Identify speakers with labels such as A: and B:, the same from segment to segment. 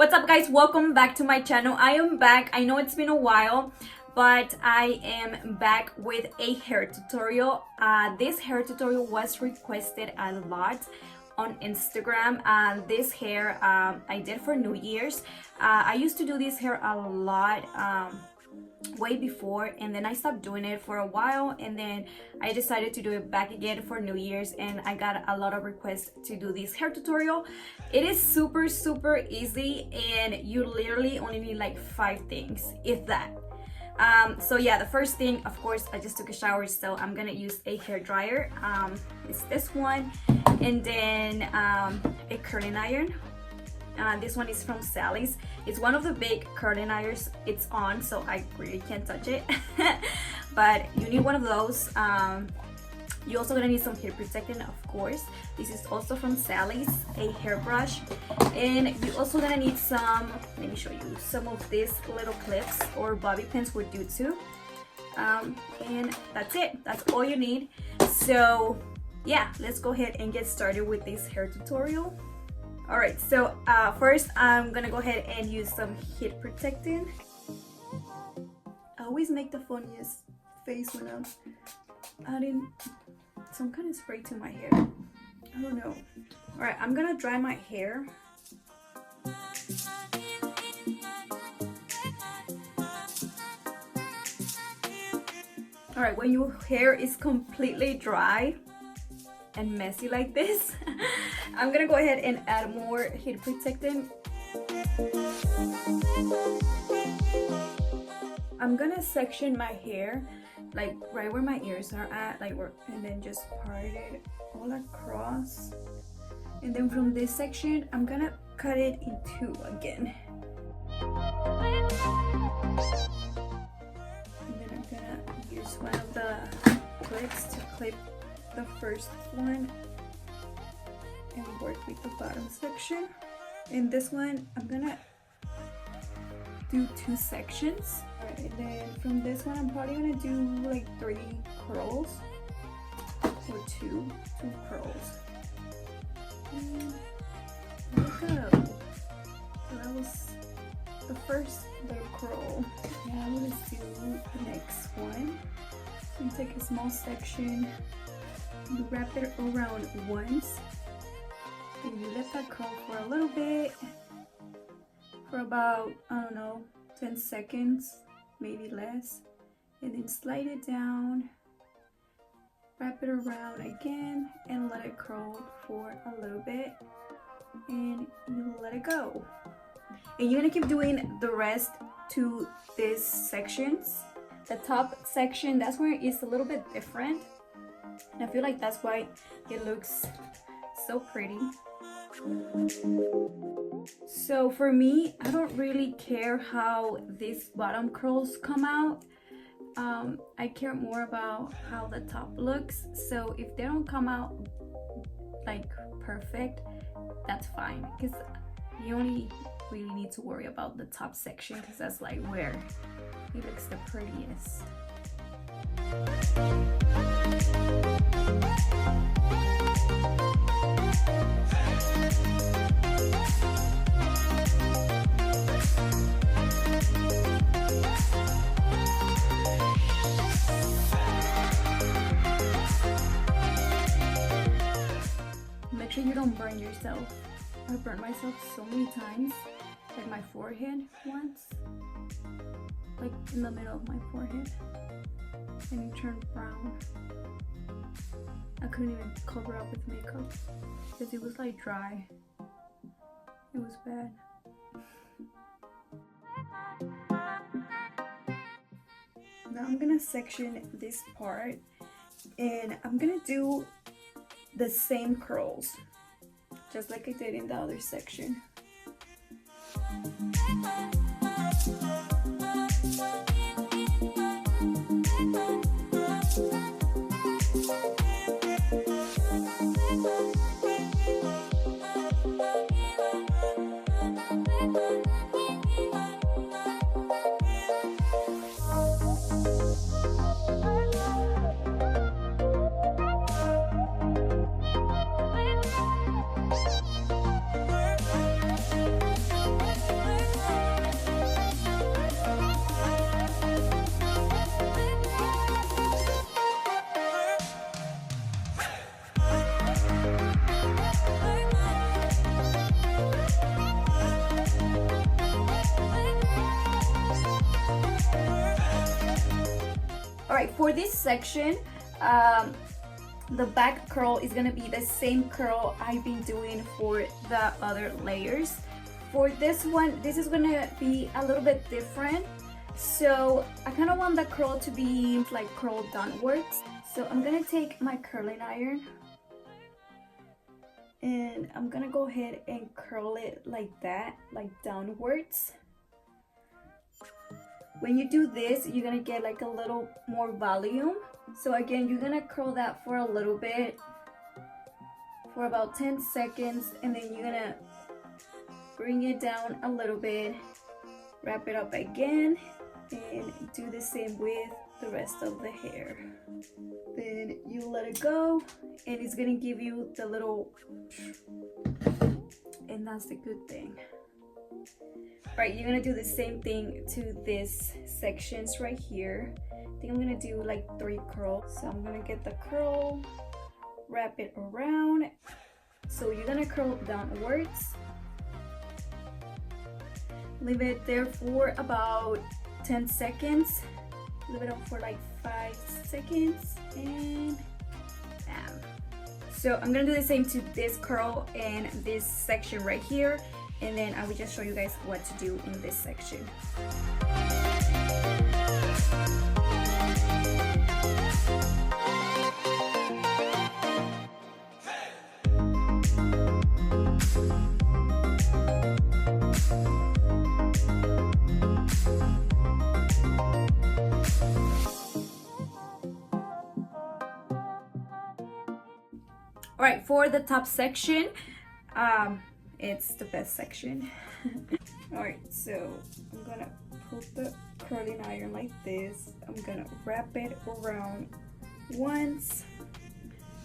A: What's up, guys? Welcome back to my channel. I am back. I know it's been a while, but I am back with a hair tutorial. This hair tutorial was requested a lot on Instagram. This hair I did for New Year's. I used to do this hair a lot way before, and then I stopped doing it for a while, and then I decided to do it back again for New Year's, and I got a lot of requests to do this hair tutorial. It is super easy, and you literally only need like 5 things, if that. So yeah, the first thing, of course, I just took a shower, so I'm gonna use a hair dryer. It's this one, and then a curling iron. This one is from Sally's. It's one of the big curling irons. It's on, so I really can't touch it. But you need one of those. You're also gonna need some hair protectant, of course. This is also from Sally's, a hairbrush. And you're also gonna need some, let me show you, some of these little clips or bobby pins would do too. And that's it. That's all you need. So yeah, let's go ahead and get started with this hair tutorial. Alright, so first I'm gonna go ahead and use some heat protectant. I always make the funniest face when I'm adding some kind of spray to my hair. I don't know. Alright, I'm gonna dry my hair. Alright, when your hair is completely dry and messy like this, I'm gonna go ahead and add more heat protectant. I'm gonna section my hair like right where my ears are at, like where, and then just part it all across. And then from this section, I'm gonna cut it in 2 again. And then I'm gonna use one of the clips to clip the first one and work with the bottom section. In this one, I'm gonna do 2 sections. Alright, and then from this one, I'm probably gonna do like 3 curls or 2 curls. And there we go. So that was the first little curl. Now let's do the next one. So you take a small section, you wrap it around once, and you let that curl for a little bit, for about, I don't know, 10 seconds, maybe less, and then slide it down, wrap it around again, and let it curl for a little bit, and you let it go. And you're gonna keep doing the rest to these sections. The top section, that's where it's a little bit different. And I feel like that's why it looks so pretty. So for me, I don't really care how these bottom curls come out. I care more about how the top looks. So if they don't come out like perfect, that's fine, because you only really need to worry about the top section, because that's like where it looks the prettiest. Make sure you don't burn yourself. I burned myself so many times, like my forehead once, like in the middle of my forehead, and it turned brown. I couldn't even cover up with makeup because it was like dry. It was bad. Now I'm gonna section this part, and I'm gonna do the same curls just like I did in the other section. Alright, for this section, the back curl is gonna be the same curl I've been doing for the other layers. For this one, this is gonna be a little bit different. So I kind of want the curl to be like curled downwards. So I'm gonna take my curling iron and I'm gonna go ahead and curl it like that, like downwards. When you do this, you're gonna get like a little more volume. So again, you're gonna curl that for a little bit, for about 10 seconds, and then you're gonna bring it down a little bit, wrap it up again, and do the same with the rest of the hair. Then you let it go, and it's gonna give you the little, and that's the good thing. Right, you're gonna do the same thing to these sections right here. I think I'm gonna do like 3 curls. So I'm gonna get the curl, wrap it around. So you're gonna curl downwards. Leave it there for about 10 seconds. Leave it up for like 5 seconds and bam. So I'm gonna do the same to this curl and this section right here. And then I will just show you guys what to do in this section. All right, for the top section, it's the best section. All right, so I'm gonna put the curling iron like this. I'm gonna wrap it around once,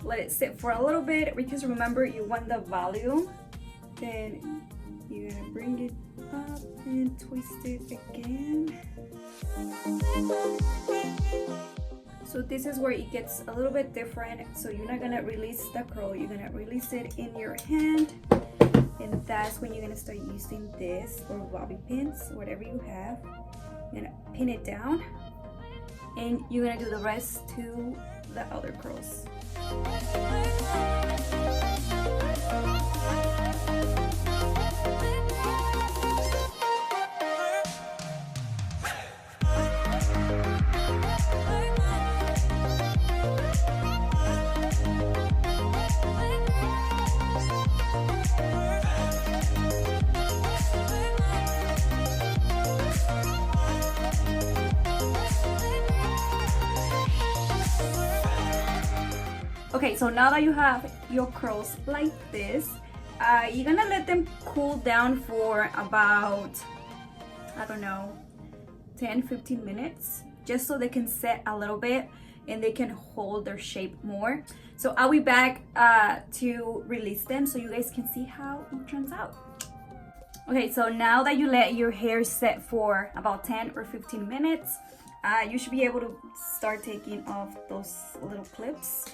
A: let it sit for a little bit, because remember, you want the volume. Then you're gonna bring it up and twist it again. So this is where it gets a little bit different. So you're not gonna release the curl, you're gonna release it in your hand. And that's when you're gonna start using this, or bobby pins, whatever you have. You're gonna pin it down, and you're gonna do the rest to the other curls. Okay, so now that you have your curls like this, you're gonna let them cool down for about, I don't know, 10-15 minutes, just so they can set a little bit and they can hold their shape more. So I'll be back to release them so you guys can see how it turns out. Okay, so now that you let your hair set for about 10 or 15 minutes, you should be able to start taking off those little clips.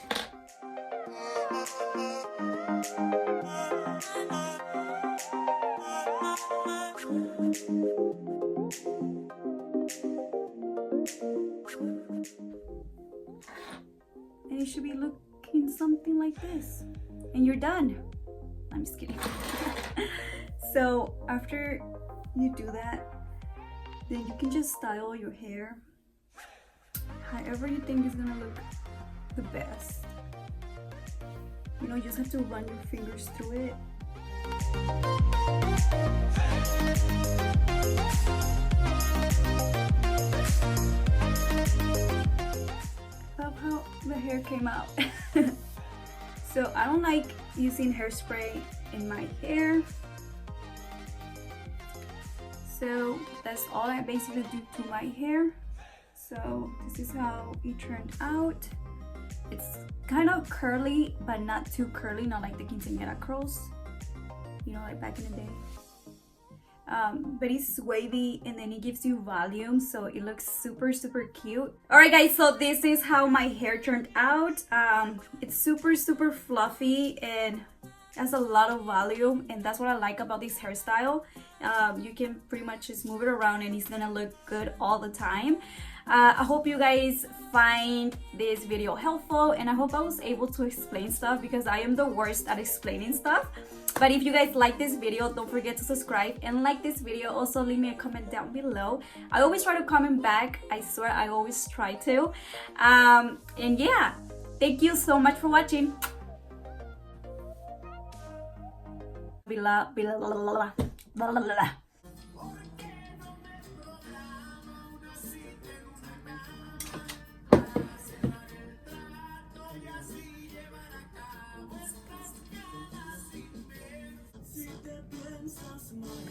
A: And it should be looking something like this. And you're done. I'm just kidding. So after you do that, then you can just style your hair however you think is gonna look the best. You know, you just have to run your fingers through it. Love how the hair came out. So I don't like using hairspray in my hair. So that's all I basically do to my hair. So this is how it turned out. It's kind of curly, but not too curly, not like the quinceañera curls, you know, like back in the day. But it's wavy, and then it gives you volume, so it looks super cute. All right guys, so this is how my hair turned out. It's super fluffy and has a lot of volume, and that's what I like about this hairstyle. You can pretty much just move it around and it's gonna look good all the time. I hope you guys find this video helpful, and I hope I was able to explain stuff because I am the worst at explaining stuff. But if you guys like this video, don't forget to subscribe and like this video. Also leave me a comment down below. I always try to comment back. I swear I always try to. And yeah, thank you so much for watching. Si te piensas mal.